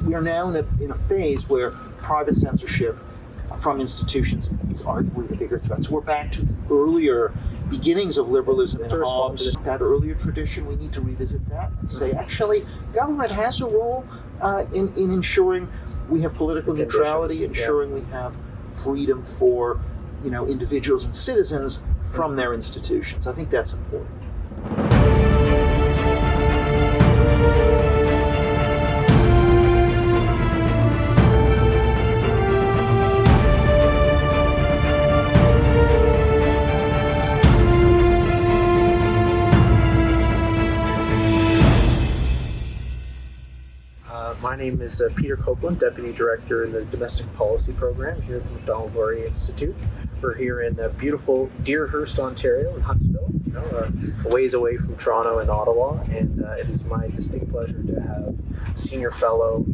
we are now in a phase where private censorship from institutions is arguably the bigger threat. So we're back to the earlier beginnings of liberalism in Hobbes. That earlier tradition, we need to revisit that and say, actually, government has a role in ensuring we have political neutrality, ensuring we have freedom for individuals and citizens from their institutions. I think that's important. My name is Peter Copeland, Deputy Director in the Domestic Policy Program here at the Macdonald-Laurier Institute. We're here in beautiful Deerhurst, Ontario, in Huntsville, a ways away from Toronto and Ottawa, and it is my distinct pleasure to have Senior Fellow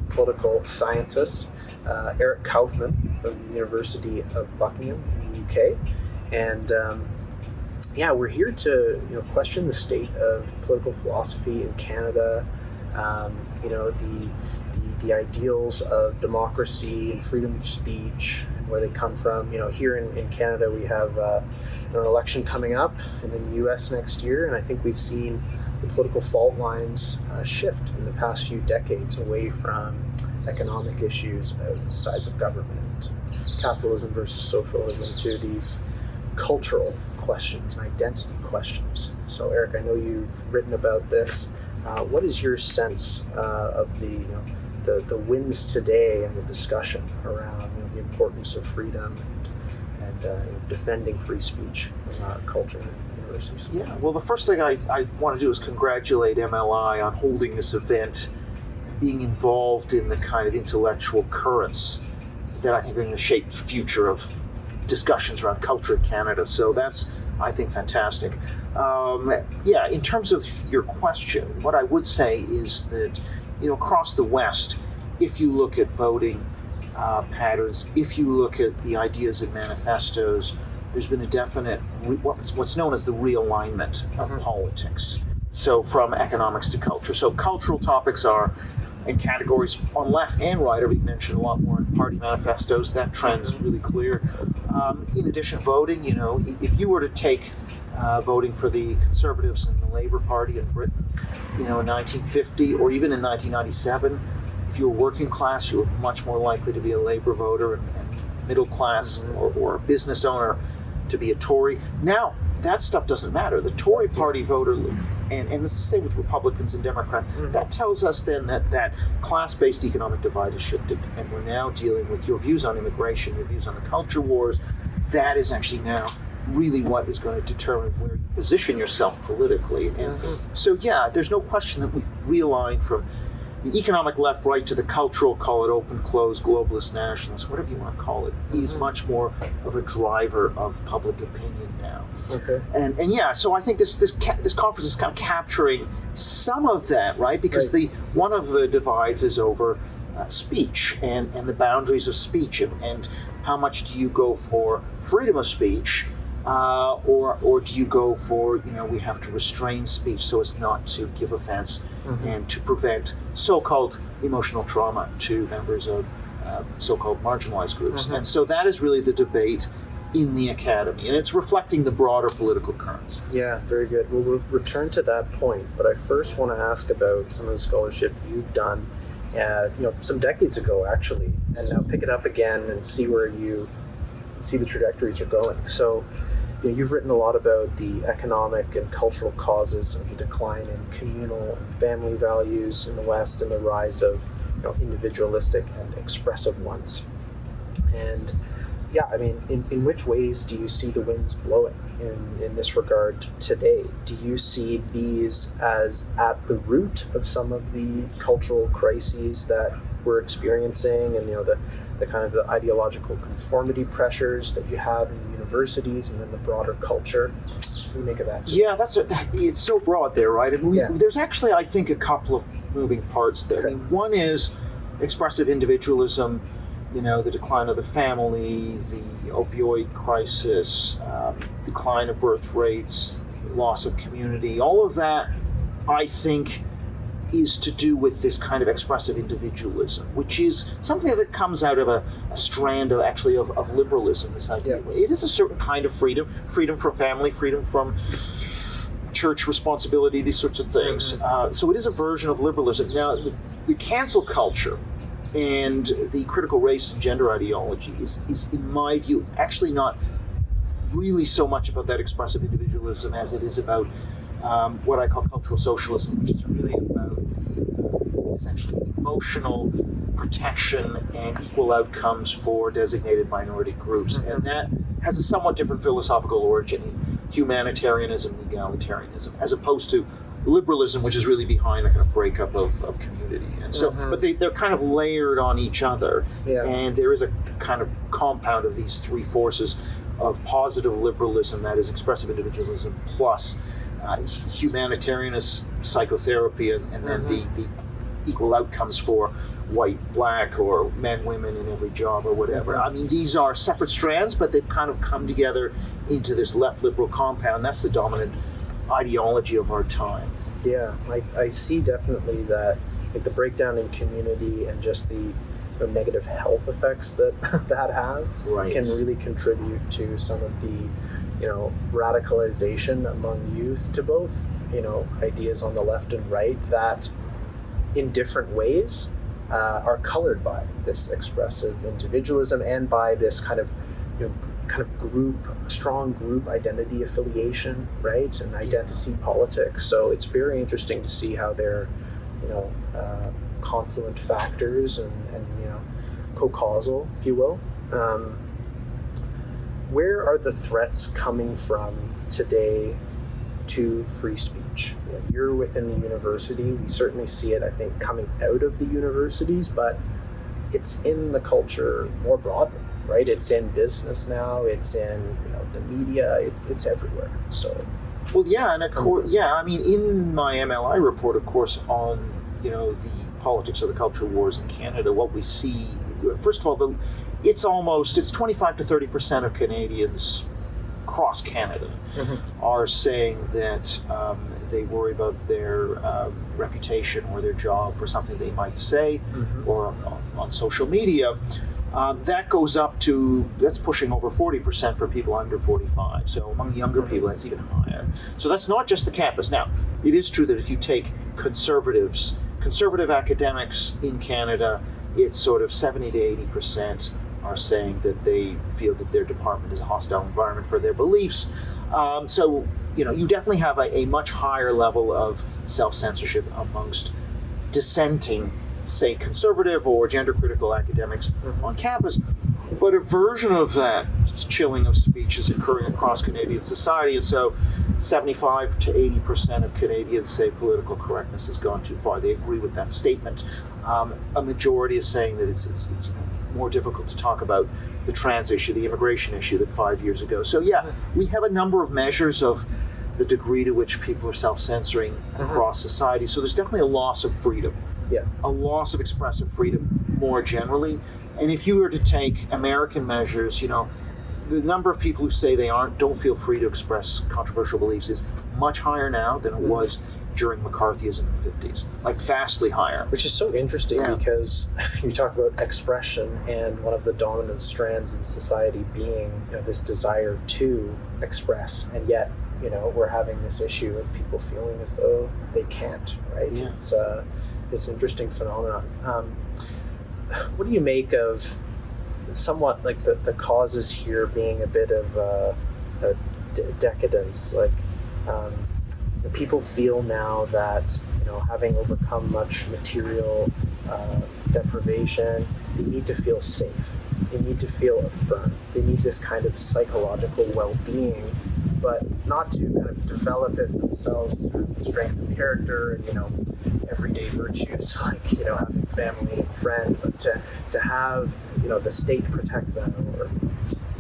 Political Scientist Eric Kaufmann from the University of Buckingham in the UK. And we're here to question the state of political philosophy in Canada. The ideals of democracy and freedom of speech and where they come from. Here in Canada we have an election coming up, and in the U.S. next year, and I think we've seen the political fault lines shift in the past few decades away from economic issues about the size of government, capitalism versus socialism, to these cultural questions and identity questions. So Eric, I know you've written about this. What is your sense of the wins today and the discussion around the importance of freedom and defending free speech culture in universities? Yeah, well, the first thing I want to do is congratulate MLI on holding this event, being involved in the kind of intellectual currents that I think are going to shape the future of discussions around culture in Canada. So that's, I think, fantastic. In terms of your question, what I would say is that, across the West, if you look at voting patterns, if you look at the ideas in manifestos, there's been a definite, what's known as the realignment of politics. So from economics to culture. So cultural topics are in categories on left and right are being mentioned a lot more in party manifestos. That trend's really clear. In addition, voting, if you were to take voting for the Conservatives and the Labour Party in Britain, in 1950 or even in 1997, if you were working class, you were much more likely to be a Labour voter, and middle class or a business owner to be a Tory. Now, that stuff doesn't matter. The Tory party voter, and it's the same with Republicans and Democrats, that tells us then that class-based economic divide has shifted, and we're now dealing with your views on immigration, your views on the culture wars. That is actually now really what is going to determine where you position yourself politically. And so, there's no question that we realign from the economic left-right to the cultural, call it open-close, globalist, nationalist, whatever you want to call it, is much more of a driver of public opinion now. Okay. And so I think this conference is kind of capturing some of that, right? Because one of the divides is over speech and the boundaries of speech, and how much do you go for freedom of speech, or do you go for, we have to restrain speech so as not to give offense and to prevent so-called emotional trauma to members of so-called marginalized groups. And so that is really the debate in the academy, and it's reflecting the broader political currents. Yeah, very good. We'll return to that point, but I first want to ask about some of the scholarship you've done, some decades ago, actually, and now pick it up again and see where you see the trajectories are going. So, you've written a lot about the economic and cultural causes of the decline in communal and family values in the West and the rise of individualistic and expressive ones. And in which ways do you see the winds blowing in this regard today? Do you see these as at the root of some of the cultural crises that we're experiencing, and the kind of the ideological conformity pressures that you have in universities and then the broader culture? What do you make of that? Yeah, it's so broad there, right? And there's actually, I think, a couple of moving parts there. Okay. I mean, one is expressive individualism, the decline of the family, the opioid crisis, decline of birth rates, loss of community, all of that, I think, is to do with this kind of expressive individualism, which is something that comes out of a strand of liberalism, this idea. Yeah. It is a certain kind of freedom from family, freedom from church responsibility, these sorts of things. Mm-hmm. So it is a version of liberalism. Now, the cancel culture and the critical race and gender ideology is, in my view, actually not really so much about that expressive individualism as it is about what I call cultural socialism, which is really about the essentially emotional protection and equal outcomes for designated minority groups. Mm-hmm. And that has a somewhat different philosophical origin in humanitarianism, egalitarianism, as opposed to liberalism, which is really behind a kind of breakup of community. And so, mm-hmm. but they're kind of layered on each other. Yeah. And there is a kind of compound of these three forces of positive liberalism, that is expressive individualism, plus humanitarianist psychotherapy, and then mm-hmm. the equal outcomes for white, black, or men, women in every job or whatever. Mm-hmm. I mean, these are separate strands, but they've kind of come together into this left liberal compound. That's the dominant ideology of our time. Yeah, I see definitely that, like, the breakdown in community and just the negative health effects that has right. can really contribute to some of the radicalization among youth to both ideas on the left and right that in different ways are colored by this expressive individualism and by this kind of strong group identity affiliation, right, and identity politics. So it's very interesting to see how they're confluent factors and co-causal, if you will. Where are the threats coming from today to free speech? You're within the university. We certainly see it, I think, coming out of the universities, but it's in the culture more broadly, right? It's in business now. It's in the media. It's everywhere. So, well, yeah, and of course, yeah. I mean, in my MLI report, of course, on the politics of the culture wars in Canada, what we see, first of all, it's 25 to 30% of Canadians across Canada mm-hmm. are saying that they worry about their reputation or their job for something they might say mm-hmm. or on social media. That goes up to, that's pushing over 40% for people under 45. So among younger mm-hmm. people, that's even higher. So that's not just the campus. Now, it is true that if you take conservative academics in Canada, it's sort of 70 to 80% are saying that they feel that their department is a hostile environment for their beliefs. So, you definitely have a much higher level of self-censorship amongst dissenting, say, conservative or gender-critical academics on campus. But a version of that chilling of speech is occurring across Canadian society, and so 75 to 80% of Canadians say political correctness has gone too far. They agree with that statement. A majority is saying that it's more difficult to talk about the trans issue, the immigration issue, than 5 years ago. So yeah, we have a number of measures of the degree to which people are self-censoring mm-hmm. across society. So there's definitely a loss of freedom, a loss of expressive freedom more generally. And if you were to take American measures, the number of people who say they don't feel free to express controversial beliefs is much higher now than it mm-hmm. was during McCarthyism in the 50s, like vastly higher. Which is so interesting because you talk about expression and one of the dominant strands in society being this desire to express, and yet we're having this issue of people feeling as though they can't, right? Yeah. It's an interesting phenomenon. What do you make of somewhat like the causes here being a bit of a decadence? Like people feel now that having overcome much material deprivation, they need to feel safe. They need to feel affirmed. They need this kind of psychological well-being, but not to kind of develop it themselves through strength of character and everyday virtues like having family and friend, but to have the state protect them or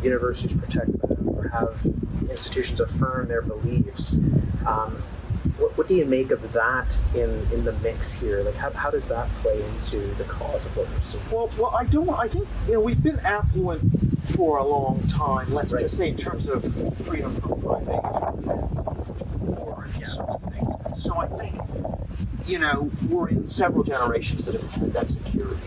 universities protect them or have institutions affirm their beliefs. What do you make of that in the mix here? Like, how does that play into the cause of what we're seeing? Well, I think we've been affluent for a long time. Let's right. just say in terms of freedom from privation or sorts of things. So I think we're in several generations that have had that security.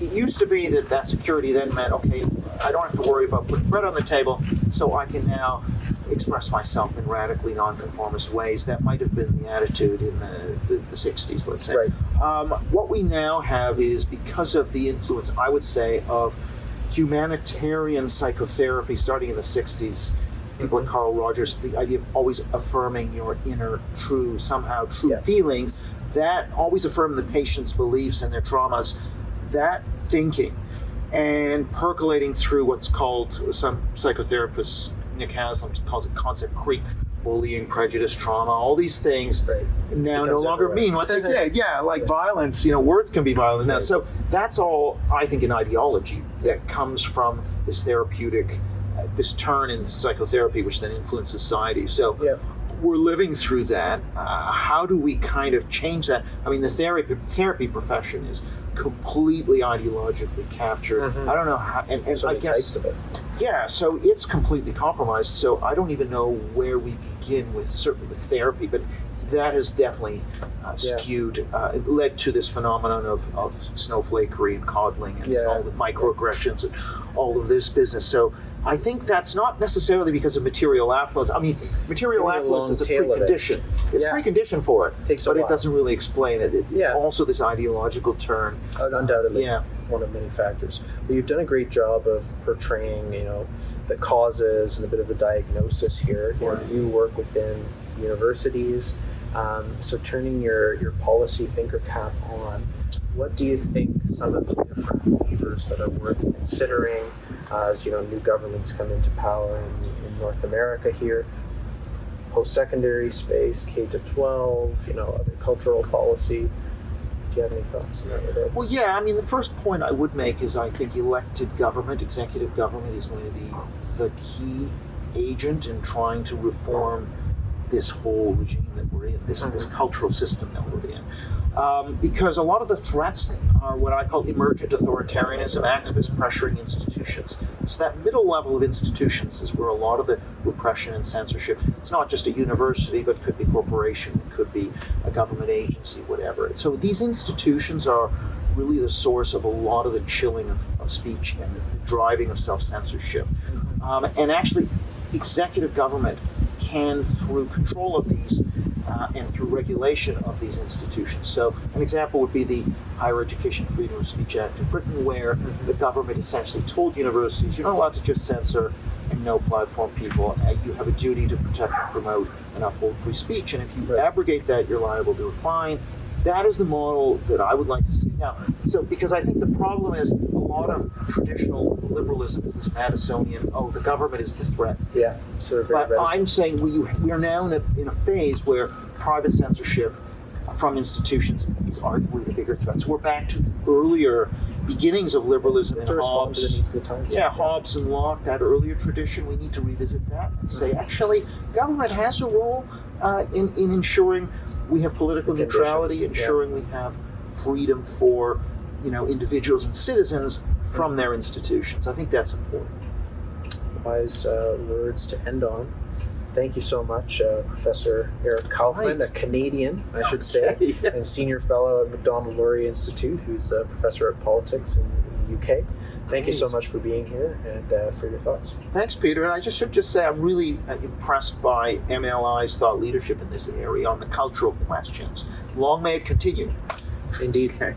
It used to be that security then meant, okay, I don't have to worry about putting bread on the table, so I can now express myself in radically nonconformist ways. That might have been the attitude in the 60s, let's say. Right. What we now have is, because of the influence, I would say, of humanitarian psychotherapy starting in the 60s, people like Carl Rogers, the idea of always affirming your inner true feeling, that always affirm the patient's beliefs and their traumas, that thinking, and percolating through what's called, some psychotherapists, Nick Haslam calls it concept creep, bullying, prejudice, trauma, all these things now no longer mean what they did. Yeah, like violence, words can be violent now. So that's all, I think, an ideology that comes from this therapeutic, this turn in psychotherapy, which then influences society. So we're living through that. How do we kind of change that? I mean, the therapy profession is completely ideologically captured. I don't know how, and so I guess, types of it. Yeah, so it's completely compromised. So I don't even know where we begin certainly with therapy, but that has definitely skewed, led to this phenomenon of snowflakery and coddling and all the microaggressions and all of this business. So I think that's not necessarily because of material affluence. I mean, material affluence is a precondition. It's a precondition for it, but it doesn't really explain it. It's also this ideological turn. Undoubtedly, one of many factors. But you've done a great job of portraying, the causes and a bit of a diagnosis here. You work within universities, so turning your policy thinker cap on, what do you think some of the different levers that are worth considering as new governments come into power in North America here, post-secondary space, K-12, other cultural policy? Do you have any thoughts on that regard? Well, yeah, I mean, the first point I would make is I think elected government, executive government, is going to be the key agent in trying to reform this whole regime that we're in, this cultural system that we're in. Because a lot of the threats are what I call emergent authoritarianism, activist pressuring institutions. So that middle level of institutions is where a lot of the repression and censorship, it's not just a university, but it could be a corporation, it could be a government agency, whatever. So these institutions are really the source of a lot of the chilling of speech and the driving of self-censorship. And actually, executive government can, through control of these and through regulation of these institutions. So an example would be the Higher Education Freedom of Speech Act in Britain, where the government essentially told universities, you're not allowed to just censor and no platform people. You have a duty to protect and promote and uphold free speech. And if you abrogate that, you're liable to a fine. That is the model that I would like to see now. So, because I think the problem is a lot of traditional liberalism is this Madisonian, the government is the threat. Yeah, sort of. But I'm saying we are now in a phase where private censorship from institutions is arguably the bigger threat. So we're back to the earlier beginnings of liberalism in Hobbes. To the needs of the times. Hobbes and Locke, that earlier tradition. We need to revisit that and say, actually, government has a role in ensuring we have political neutrality, ensuring we have freedom for individuals and citizens from their institutions. I think that's important. Wise words to end on. Thank you so much, Professor Eric Kaufmann, a Canadian, I should say, and Senior Fellow at Macdonald-Laurier Institute, who's a professor of politics in the UK. Thank you so much for being here and for your thoughts. Thanks, Peter. And I should just say I'm really impressed by MLI's thought leadership in this area on the cultural questions. Long may it continue. Indeed. Okay.